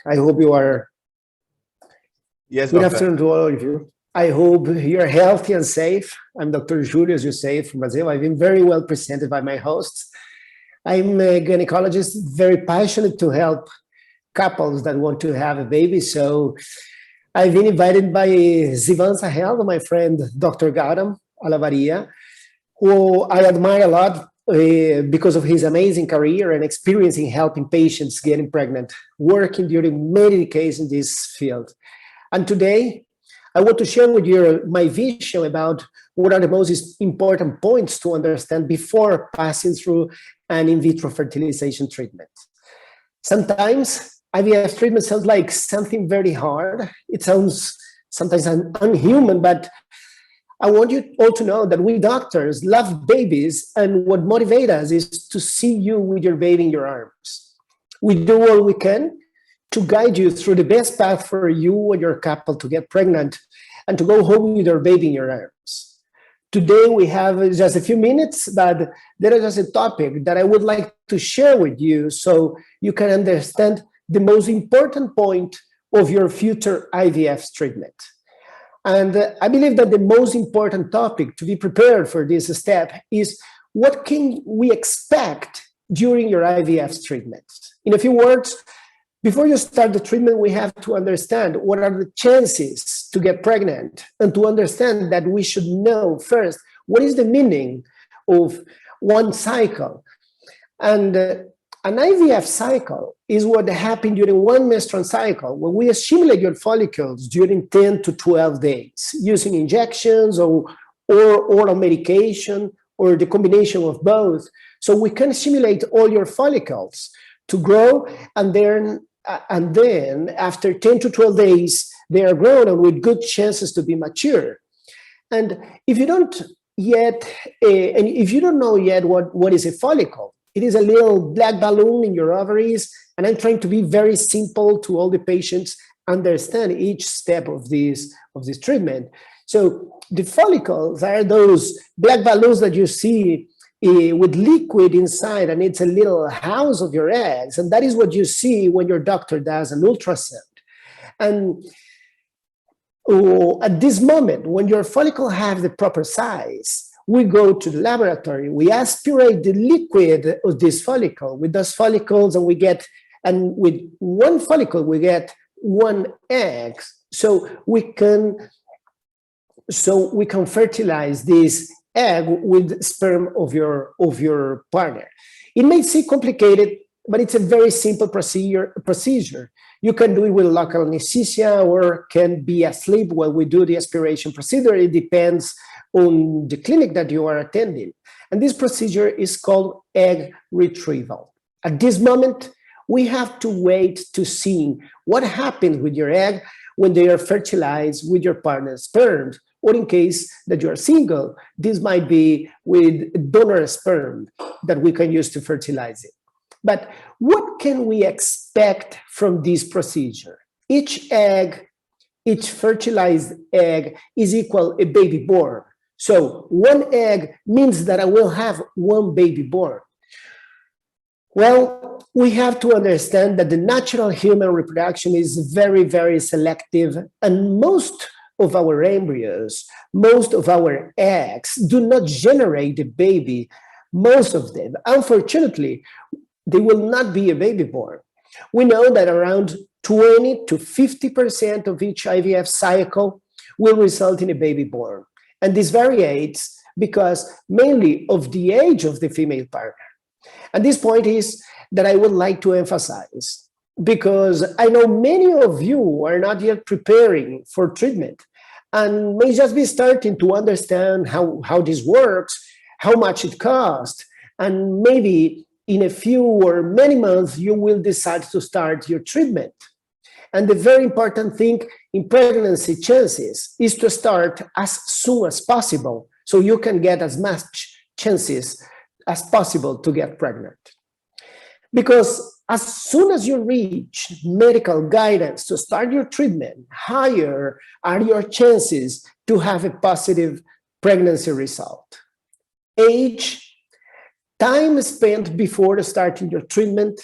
I hope you are. Yes, Good doctor. afternoon to all of you. I hope you're healthy and safe. I'm Dr. Julio, as you say, from Brazil. I've been very well presented by my hosts. I'm a gynecologist, very passionate to help couples that want to have a baby. So I've been invited by ZivanzaNetwork, my friend, Dr. Gautam, Allahbadia, who I admire a lot because of his amazing career and experience in helping patients getting pregnant, working during many decades in this field. And today, I want to share with you my vision about what are the most important points to understand before passing through an in vitro fertilization treatment. Sometimes IVF treatment sounds like something very hard. It sounds sometimes unhuman, but I want you all to know that we doctors love babies, and what motivates us is to see you with your baby in your arms. We do all we can to guide you through the best path for you and your couple to get pregnant and to go home with your baby in your arms. Today we have just a few minutes, but there is just a topic that I would like to share with you so you can understand the most important point of your future IVF treatment. And I believe that the most important topic to be prepared for this step is what can we expect during your IVF treatment? In a few words, before you start the treatment, we have to understand what are the chances to get pregnant, and to understand that we should know first what is the meaning of one cycle. And an IVF cycle is what happens during one menstrual cycle, when we stimulate your follicles during 10 to 12 days using injections or oral medication or the combination of both. So we can stimulate all your follicles to grow, and then after 10 to 12 days, they are grown and with good chances to be mature. And if you don't know yet what is a follicle, it is a little black balloon in your ovaries, and I'm trying to be very simple to all the patients understand each step of this treatment. So the follicles are those black balloons that you see with liquid inside, and it's a little house of your eggs, and that is what you see when your doctor does an ultrasound. And at this moment, when your follicle have the proper size, we go to the laboratory, we aspirate the liquid of this follicle with those follicles, and with one follicle, we get one egg. So we can fertilize this egg with sperm of your partner. It may seem complicated, but it's a very simple procedure. You can do it with local anesthesia or can be asleep while we do the aspiration procedure. It depends on the clinic that you are attending. And this procedure is called egg retrieval. At this moment, we have to wait to see what happens with your egg when they are fertilized with your partner's sperm, or in case that you are single, this might be with donor sperm that we can use to fertilize it. But what can we expect from this procedure? Each fertilized egg is equal a baby born. So one egg means that I will have one baby born. Well, we have to understand that the natural human reproduction is very, very selective, and most of our embryos, most of our eggs do not generate a baby, most of them. Unfortunately, they will not be a baby born. We know that around 20 to 50% of each IVF cycle will result in a baby born. And this varies because mainly of the age of the female partner. And this point is that I would like to emphasize, because I know many of you are not yet preparing for treatment and may just be starting to understand how this works, how much it costs, and maybe in a few or many months, you will decide to start your treatment. And the very important thing in pregnancy chances is to start as soon as possible so you can get as much chances as possible to get pregnant. Because as soon as you reach medical guidance to start your treatment, higher are your chances to have a positive pregnancy result. Age, time spent before starting your treatment,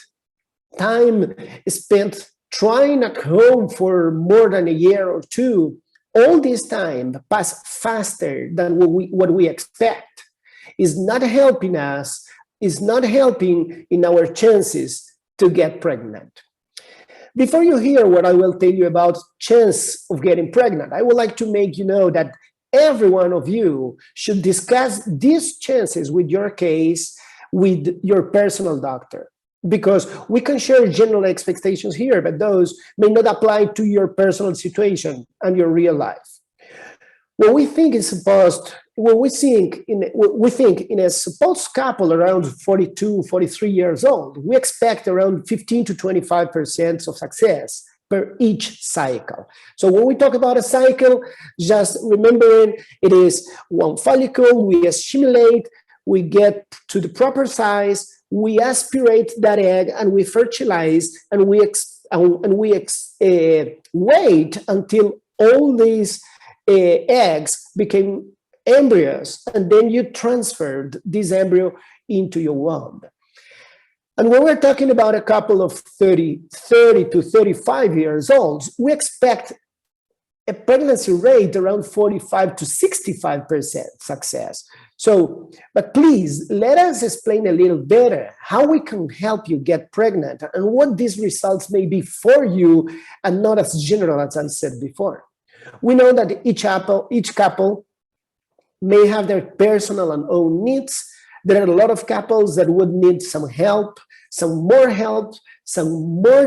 time spent trying at home for more than a year or two, all this time pass faster than what we expect, is not helping us, is not helping in our chances to get pregnant. Before you hear what I will tell you about chance of getting pregnant, I would like to make you know that every one of you should discuss these chances with your case, with your personal doctor, because we can share general expectations here, but those may not apply to your personal situation and your real life. When we think in a supposed couple around 42, 43 years old, we expect around 15 to 25% of success per each cycle. So when we talk about a cycle, just remembering it is one follicle, we stimulate, we get to the proper size, we aspirate that egg, and we fertilize, and we wait until all these eggs became embryos, and then you transferred this embryo into your womb. And when we're talking about a couple of 30 to 35 years old, we expect a pregnancy rate around 45 to 65% success. So, but please, let us explain a little better how we can help you get pregnant and what these results may be for you, and not as general as I said before. We know that each couple may have their personal and own needs. There are a lot of couples that would need some help, some more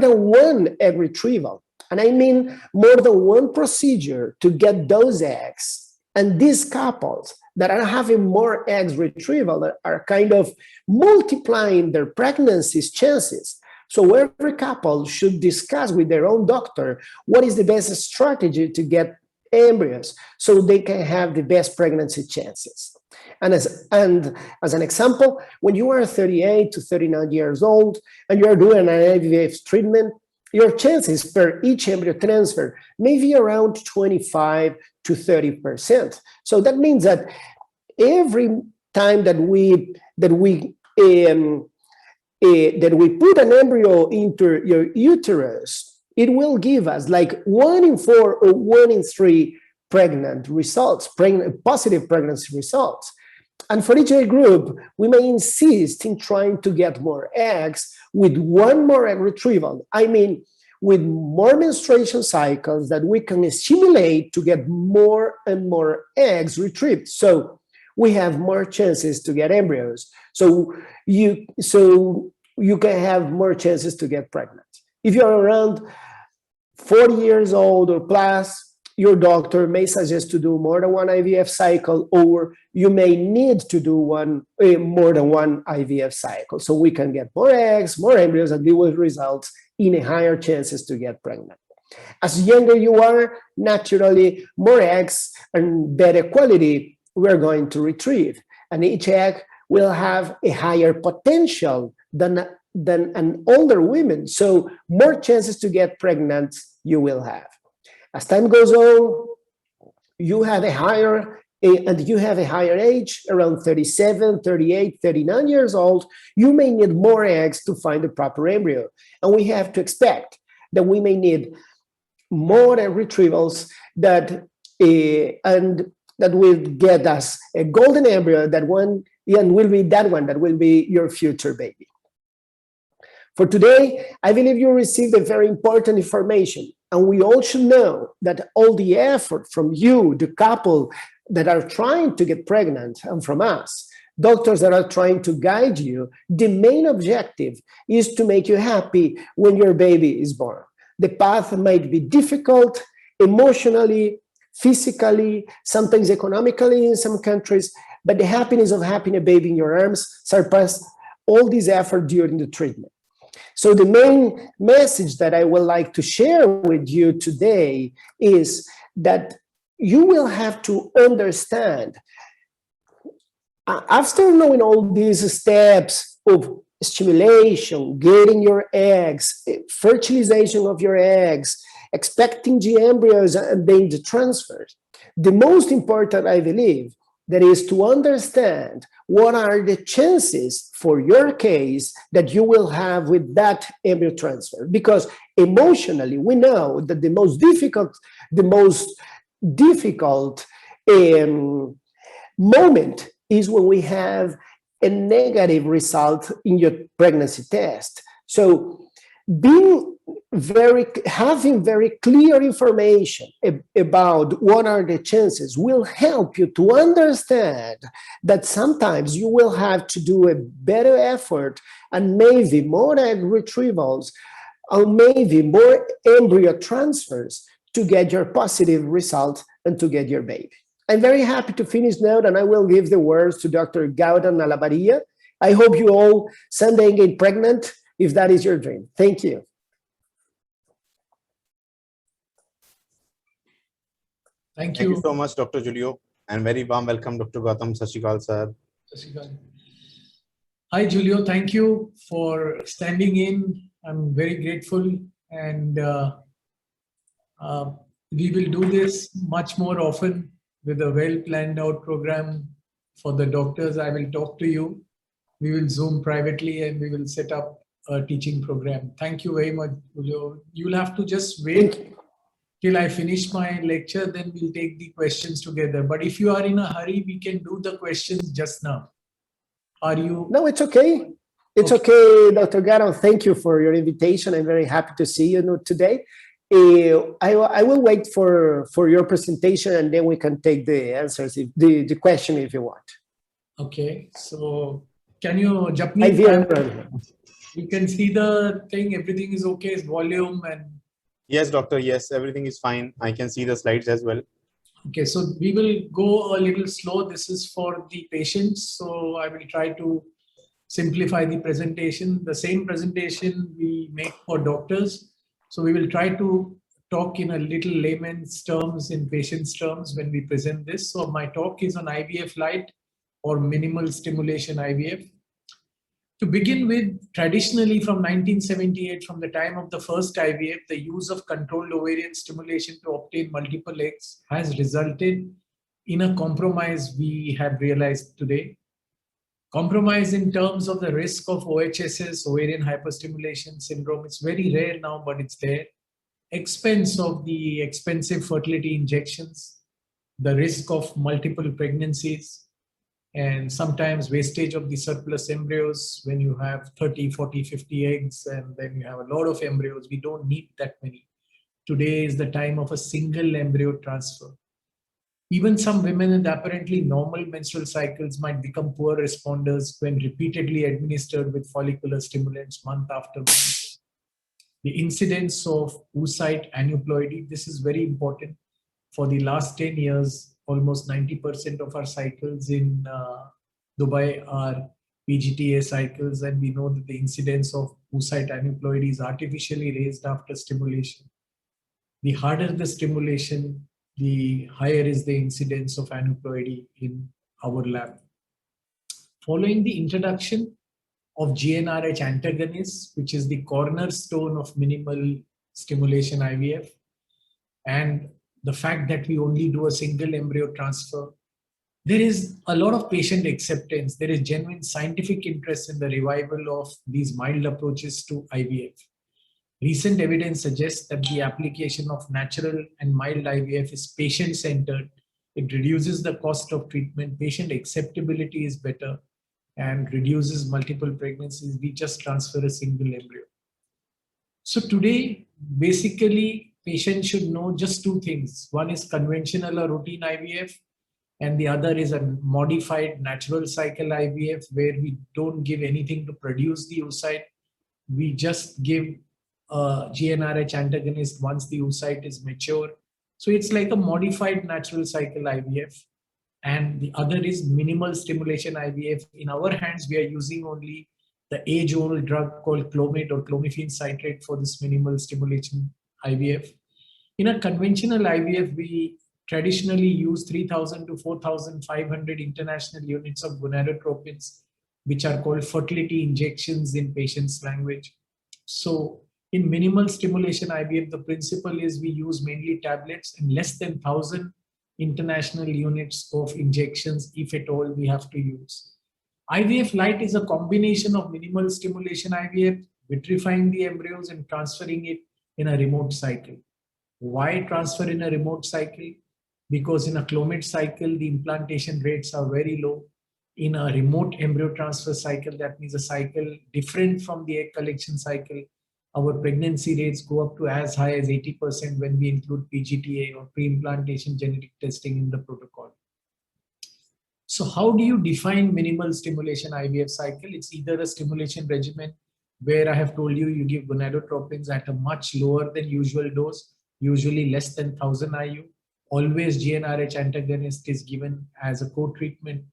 than one egg retrieval. And I mean more than one procedure to get those eggs. And these couples that are having more eggs retrieval are kind of multiplying their pregnancy's chances. So every couple should discuss with their own doctor what is the best strategy to get embryos so they can have the best pregnancy chances. And as an example, when you are 38 to 39 years old and you are doing an IVF treatment, your chances per each embryo transfer may be around 25 to 30%. So that means that every time that we put an embryo into your uterus, it will give us like 1 in 4 or 1 in 3 positive pregnancy results. And for each age group, we may insist in trying to get more eggs with one more egg retrieval. I mean, with more menstruation cycles that we can stimulate to get more and more eggs retrieved. So we have more chances to get embryos. So you can have more chances to get pregnant. If you're around 40 years old or plus, your doctor may suggest to do more than one IVF cycle, or you may need to do more than one IVF cycle. So we can get more eggs, more embryos, and they will result in a higher chances to get pregnant. As younger you are, naturally, more eggs and better quality we're going to retrieve. And each egg will have a higher potential than an older woman. So more chances to get pregnant you will have. As time goes on, you have a higher age, around 37, 38, 39 years old, you may need more eggs to find the proper embryo. And we have to expect that we may need more egg retrievals that will get us a golden embryo, that will be your future baby. For today, I believe you received a very important information. And we all should know that all the effort from you, the couple that are trying to get pregnant, and from us, doctors that are trying to guide you, the main objective is to make you happy when your baby is born. The path might be difficult emotionally, physically, sometimes economically in some countries, but the happiness of having a baby in your arms surpasses all this effort during the treatment. So the main message that I would like to share with you today is that you will have to understand, after knowing all these steps of stimulation, getting your eggs, fertilization of your eggs, expecting the embryos and then the transfers, the most important, I believe, that is to understand what are the chances for your case that you will have with that embryo transfer. Because emotionally, we know that the most difficult moment is when we have a negative result in your pregnancy test. So having very clear information about what are the chances will help you to understand that sometimes you will have to do a better effort and maybe more egg retrievals or maybe more embryo transfers to get your positive result and to get your baby. I'm very happy to finish now, and I will give the words to Dr. Gautam Allahbadia. I hope you all someday get pregnant if that is your dream. Thank you. Thank you so much, Dr. Julio, and very warm welcome, Dr. Gautam. Sat Shri Akal, sir. Sat Shri Akal. Hi, Julio. Thank you for standing in. I'm very grateful, and we will do this much more often with a well-planned out program for the doctors. I will talk to you. We will Zoom privately and we will set up a teaching program. Thank you very much, Julio. You'll have to just wait till I finish my lecture, then we'll take the questions together. But if you are in a hurry, we can do the questions just now. Are you? No, it's okay. It's okay, Dr. Gautam. Thank you for your invitation. I'm very happy to see you today. I will wait for your presentation and then we can take the answers, the question if you want. Okay, so can you jump me? You can see the thing, everything is okay, it's volume and... Yes, doctor, yes, everything is fine. I can see the slides as well. Okay, so we will go a little slow. This is for the patients, so I will try to simplify the presentation. The same presentation we make for doctors. So we will try to talk in a little layman's terms, in patient's terms when we present this. So my talk is on IVF Lite or minimal stimulation IVF. To begin with, traditionally from 1978, from the time of the first IVF, the use of controlled ovarian stimulation to obtain multiple eggs has resulted in a compromise we have realized today. Compromise in terms of the risk of OHSS, ovarian hyperstimulation syndrome. It's very rare now, but it's there. Expense of the expensive fertility injections, the risk of multiple pregnancies, and sometimes wastage of the surplus embryos when you have 30, 40, 50 eggs, and then you have a lot of embryos. We don't need that many. Today is the time of a single embryo transfer. Even some women with apparently normal menstrual cycles might become poor responders when repeatedly administered with follicular stimulants month after month. The incidence of oocyte aneuploidy, this is very important. For the last 10 years, almost 90% of our cycles in Dubai are PGTA cycles, and we know that the incidence of oocyte aneuploidy is artificially raised after stimulation. The harder the stimulation, the higher is the incidence of aneuploidy in our lab. Following the introduction of GnRH antagonists, which is the cornerstone of minimal stimulation IVF, and the fact that we only do a single embryo transfer, there is a lot of patient acceptance. There is genuine scientific interest in the revival of these mild approaches to IVF. Recent evidence suggests that the application of natural and mild IVF is patient-centered. It reduces the cost of treatment, patient acceptability is better, and reduces multiple pregnancies. We just transfer a single embryo. So today, basically, patients should know just two things. One is conventional or routine IVF, and the other is a modified natural cycle IVF, where we don't give anything to produce the oocyte. We just give a GnRH antagonist once the oocyte is mature. So it's like a modified natural cycle IVF. And the other is minimal stimulation IVF. In our hands, we are using only the age-old drug called Clomid or clomiphene citrate for this minimal stimulation IVF. In a conventional IVF, we traditionally use 3,000 to 4,500 international units of gonadotropins, which are called fertility injections in patients' language. So in minimal stimulation IVF, the principle is we use mainly tablets and less than 1,000 international units of injections, if at all we have to use. IVF Lite is a combination of minimal stimulation IVF, vitrifying the embryos and transferring it in a remote cycle. Why transfer in a remote cycle? Because in a clomid cycle, the implantation rates are very low. In a remote embryo transfer cycle, that means a cycle different from the egg collection cycle, our pregnancy rates go up to as high as 80% when we include PGTA or pre-implantation genetic testing in the protocol. So how do you define minimal stimulation IVF cycle? It's either a stimulation regimen where I have told you, you give gonadotropins at a much lower than usual dose, usually less than 1000 IU. Always GnRH antagonist is given as a co-treatment,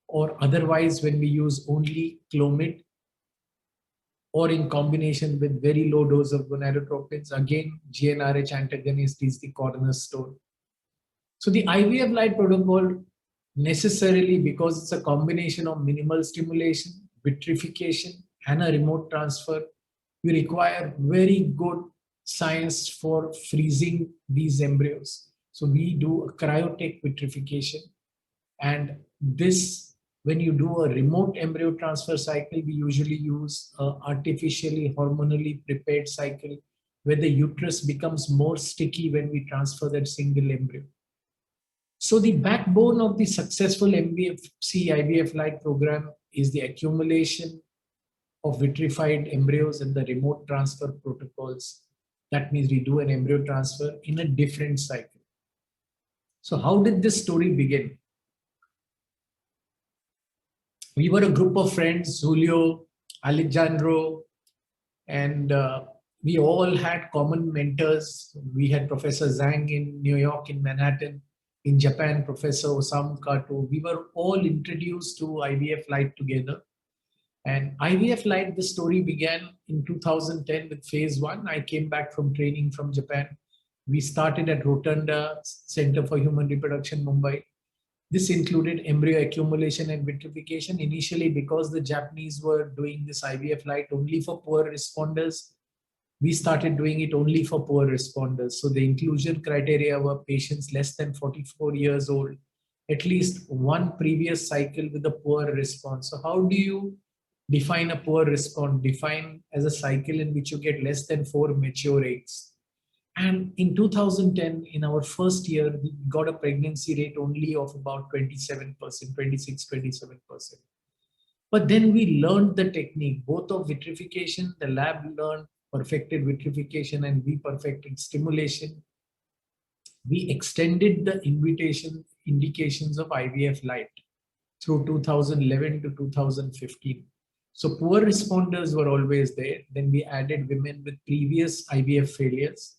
or otherwise when we use only clomid or in combination with very low dose of gonadotropins, again, GnRH antagonist is the cornerstone. So the IVF Lite protocol, necessarily because it's a combination of minimal stimulation, vitrification, and a remote transfer, we require very good science for freezing these embryos. So we do a cryotech vitrification, and this, when you do a remote embryo transfer cycle, we usually use an artificially hormonally prepared cycle where the uterus becomes more sticky when we transfer that single embryo. So the backbone of the successful MMC IVF Lite program is the accumulation of vitrified embryos and the remote transfer protocols. That means we do an embryo transfer in a different cycle. So how did this story begin? We were a group of friends, Julio, Alejandro, and we all had common mentors. We had Professor Zhang in New York, in Manhattan. In Japan, Professor Osamu Kato. We were all introduced to IVF Lite together. And IVF Lite, the story began in 2010 with phase 1. I came back from training from Japan. We started at Rotunda Center for Human Reproduction, Mumbai. This included embryo accumulation and vitrification. Initially, because the Japanese were doing this IVF Lite only for poor responders, we started doing it only for poor responders. So the inclusion criteria were patients less than 44 years old, at least one previous cycle with a poor response. So how do you define a poor response? Define as a cycle in which you get less than 4 mature eggs. And in 2010, in our first year, we got a pregnancy rate only of about 27%, 26, 27%. But then we learned the technique, both of vitrification, the lab learned perfected vitrification, and we perfected stimulation. We extended the indications of IVF Lite through 2011 to 2015. So poor responders were always there. Then we added women with previous IVF failures.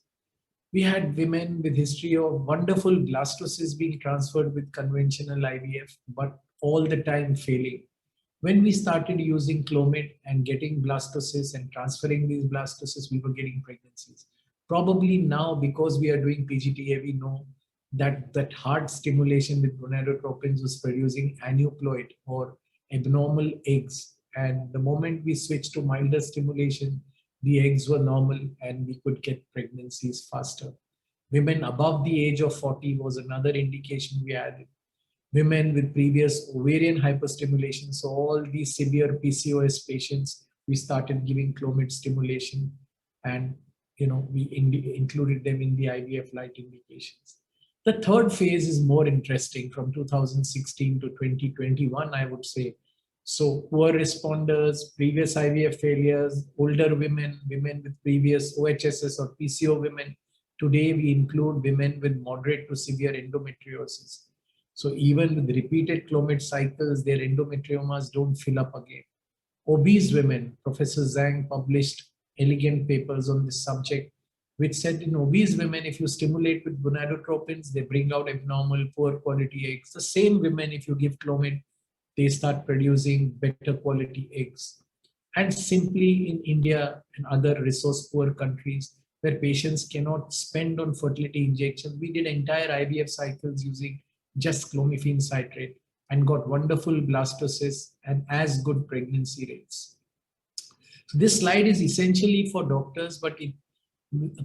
We had women with history of wonderful blastocysts being transferred with conventional IVF, but all the time failing. When we started using clomid and getting blastocysts and transferring these blastocysts, we were getting pregnancies. Probably now, because we are doing PGTA, we know that hard stimulation with gonadotropins was producing aneuploid or abnormal eggs. And the moment we switched to milder stimulation, the eggs were normal and we could get pregnancies faster. Women above the age of 40 was another indication we added. Women with previous ovarian hyperstimulation, so all these severe PCOS patients, we started giving clomid stimulation, and we included them in the IVF Lite indications. The third phase is more interesting, from 2016 to 2021, I would say. So poor responders, previous IVF failures, older women, women with previous OHSS or PCO women. Today we include women with moderate to severe endometriosis. So even with repeated clomid cycles, their endometriomas don't fill up again. Obese women, Professor Zhang published elegant papers on this subject, which said in obese women, if you stimulate with gonadotropins, they bring out abnormal, poor quality eggs. The same women, if you give clomid, they start producing better quality eggs. And simply in India and other resource poor countries where patients cannot spend on fertility injections, we did entire IVF cycles using just clomiphene citrate and got wonderful blastocysts and as good pregnancy rates. So this slide is essentially for doctors, but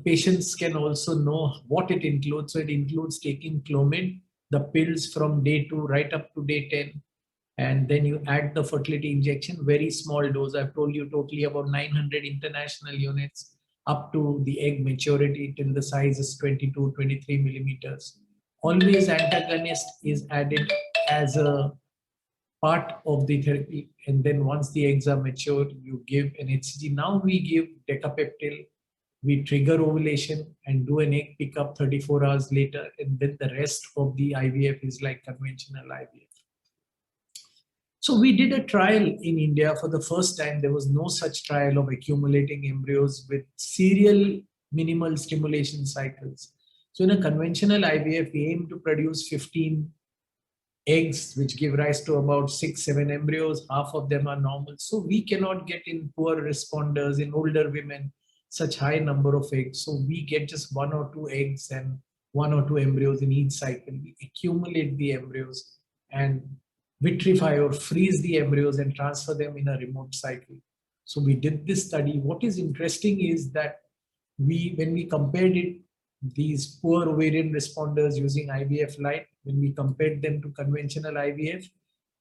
patients can also know what it includes. So it includes taking clomid, the pills from day 2 right up to day 10. And then you add the fertility injection, very small dose. I've told you totally about 900 international units. up to the egg maturity till the size is 22, 23 millimeters. Always antagonist is added as a part of the therapy. And then once the eggs are matured, you give an HCG. Now we give decapeptyl, we trigger ovulation and do an egg pickup 34 hours later. And then the rest of the IVF is like conventional IVF. So we did a trial in India for the first time. There was no such trial of accumulating embryos with serial minimal stimulation cycles. So in a conventional IVF, we aim to produce 15 eggs, which give rise to about 6-7 embryos. Half of them are normal. So we cannot get in poor responders, in older women, such high number of eggs. So we get just 1 or 2 eggs and 1 or 2 embryos in each cycle. We accumulate the embryos and vitrify or freeze the embryos and transfer them in a remote cycle. So we did this study. What is interesting is that when we compared it, these poor ovarian responders using IVF Lite, when we compared them to conventional IVF,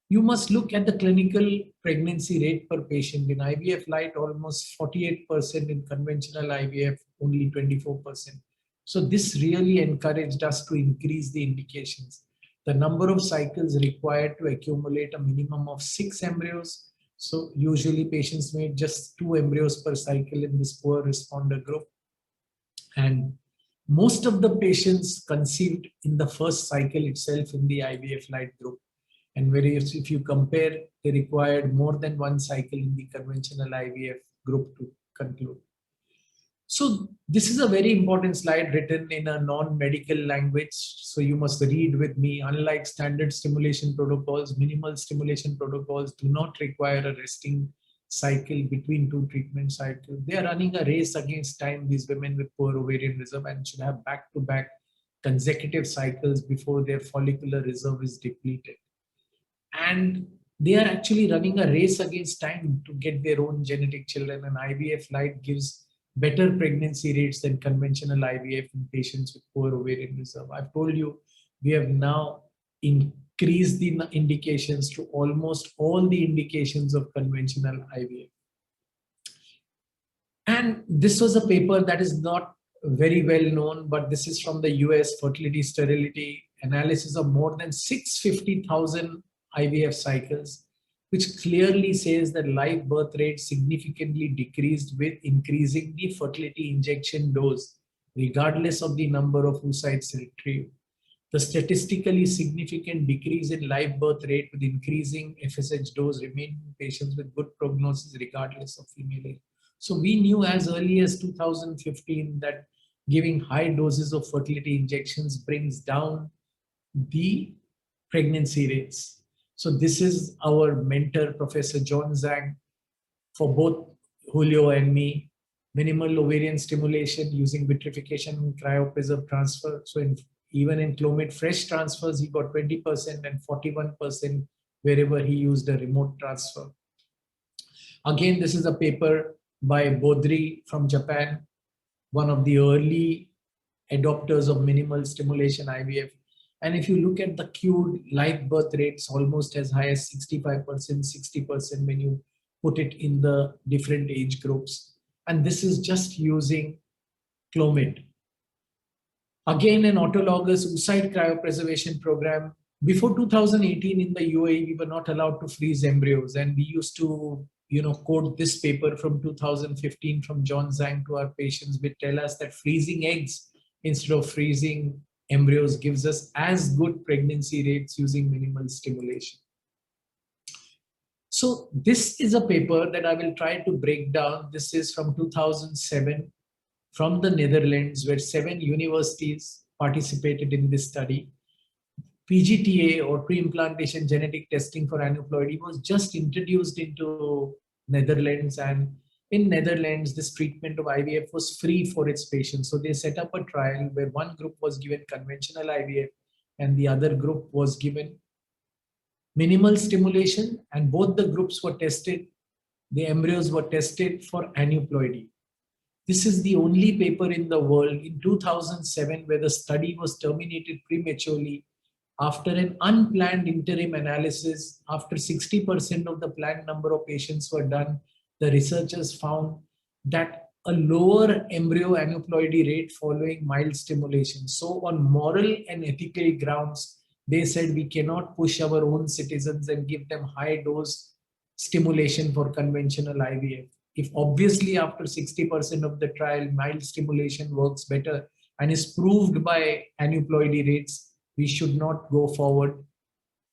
you must look at the clinical pregnancy rate per patient. In IVF Lite, almost 48%, in conventional IVF, only 24%. So this really encouraged us to increase the indications. The number of cycles required to accumulate a minimum of 6 embryos. So usually patients made just 2 embryos per cycle in this poor responder group. And most of the patients conceived in the first cycle itself in the IVF Lite group. And whereas if you compare, they required more than 1 cycle in the conventional IVF group to conclude. So this is a very important slide written in a non-medical language. So you must read with me. Unlike standard stimulation protocols, minimal stimulation protocols do not require a resting cycle between 2 treatment cycles. They are running a race against time, these women with poor ovarian reserve, and should have back-to-back consecutive cycles before their follicular reserve is depleted. And they are actually running a race against time to get their own genetic children. And IVF Lite gives better pregnancy rates than conventional IVF in patients with poor ovarian reserve. I've told you, we have now increased the indications to almost all the indications of conventional IVF. And this was a paper that is not very well known, but this is from the US fertility sterility analysis of more than 650,000 IVF cycles, which clearly says that live birth rate significantly decreased with increasing the fertility injection dose, regardless of the number of oocytes retrieved. The statistically significant decrease in live birth rate with increasing FSH dose remained in patients with good prognosis, regardless of female age. So we knew as early as 2015 that giving high doses of fertility injections brings down the pregnancy rates. So this is our mentor, Professor John Zhang, for both Julio and me. Minimal ovarian stimulation using vitrification and cryopreserve transfer. So even in Clomid fresh transfers, he got 20% and 41% wherever he used a remote transfer. Again, this is a paper by Bodri from Japan, one of the early adopters of minimal stimulation IVF. And if you look at the cued live birth rates, almost as high as 65%, 60% when you put it in the different age groups. And this is just using Clomid. Again, an autologous oocyte cryopreservation program. Before 2018 in the UAE, we were not allowed to freeze embryos. And we used to, quote this paper from 2015 from John Zhang to our patients, which tell us that freezing eggs instead of freezing embryos gives us as good pregnancy rates using minimal stimulation. So this is a paper that I will try to break down. This is from 2007 from the Netherlands, where 7 universities participated in this study. PGTA, or pre-implantation genetic testing for aneuploidy, was just introduced into Netherlands, and in Netherlands, this treatment of IVF was free for its patients. So they set up a trial where one group was given conventional IVF and the other group was given minimal stimulation, and both the groups were tested. The embryos were tested for aneuploidy. This is the only paper in the world in 2007 where the study was terminated prematurely after an unplanned interim analysis. After 60% of the planned number of patients were done, the researchers found that a lower embryo aneuploidy rate following mild stimulation. So on moral and ethical grounds, they said we cannot push our own citizens and give them high dose stimulation for conventional IVF. If obviously after 60% of the trial, mild stimulation works better and is proved by aneuploidy rates, we should not go forward.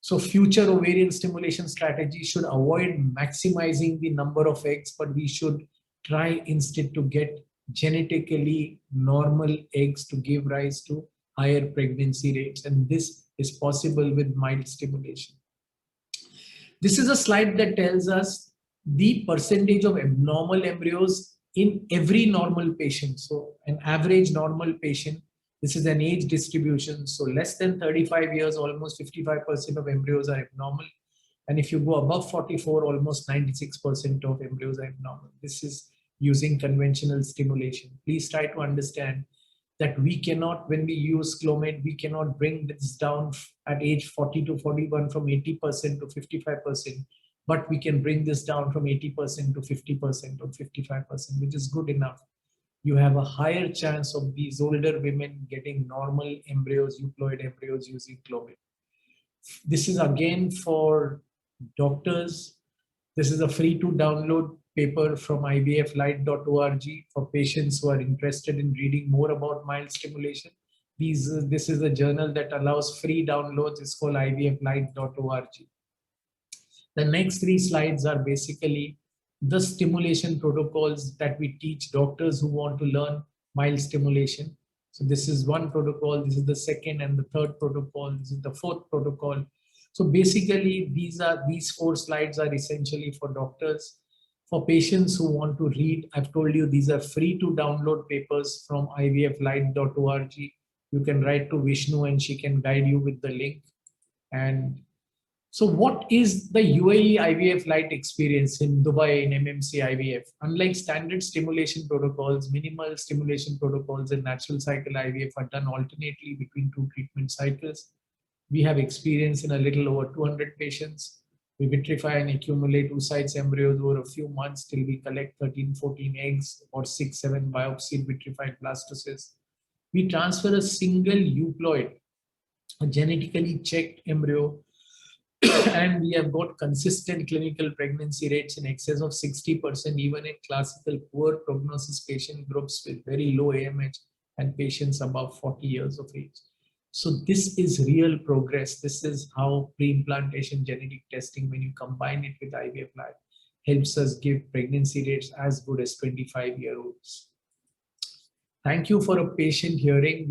So future ovarian stimulation strategy should avoid maximizing the number of eggs, but we should try instead to get genetically normal eggs to give rise to higher pregnancy rates. And this is possible with mild stimulation. This is a slide that tells us the percentage of abnormal embryos in every normal patient. So an average normal patient, this is an age distribution. So less than 35 years, almost 55% of embryos are abnormal. And if you go above 44, almost 96% of embryos are abnormal. This is using conventional stimulation. Please try to understand that we cannot, when we use Clomid, we cannot bring this down at age 40 to 41 from 80% to 55%, but we can bring this down from 80% to 50% or 55%, which is good enough. You have a higher chance of these older women getting normal embryos, euploid embryos using Clomid. This is again for doctors. This is a free to download paper from ivflite.org for patients who are interested in reading more about mild stimulation. This is a journal that allows free downloads. It's called ivflite.org. The next three slides are basically the stimulation protocols that we teach doctors who want to learn mild stimulation. So this is one protocol, this is the second and the third protocol, this is the fourth protocol. So basically these four slides are essentially for doctors. For patients who want to read, I've told you these are free to download papers from ivflite.org. You can write to Vishnu and she can guide you with the link. And so what is the UAE IVF Lite experience in Dubai in MMC IVF? Unlike standard stimulation protocols, minimal stimulation protocols and natural cycle IVF are done alternately between two treatment cycles. We have experience in a little over 200 patients. We vitrify and accumulate oocytes embryos over a few months till we collect 13, 14 eggs or 6, 7 biopsied vitrified blastocysts. We transfer a single euploid, a genetically checked embryo, and we have got consistent clinical pregnancy rates in excess of 60%, even in classical poor prognosis patient groups with very low AMH and patients above 40 years of age. So this is real progress. This is how pre-implantation genetic testing, when you combine it with IVF Lite, helps us give pregnancy rates as good as 25-year-olds. Thank you for a patient hearing.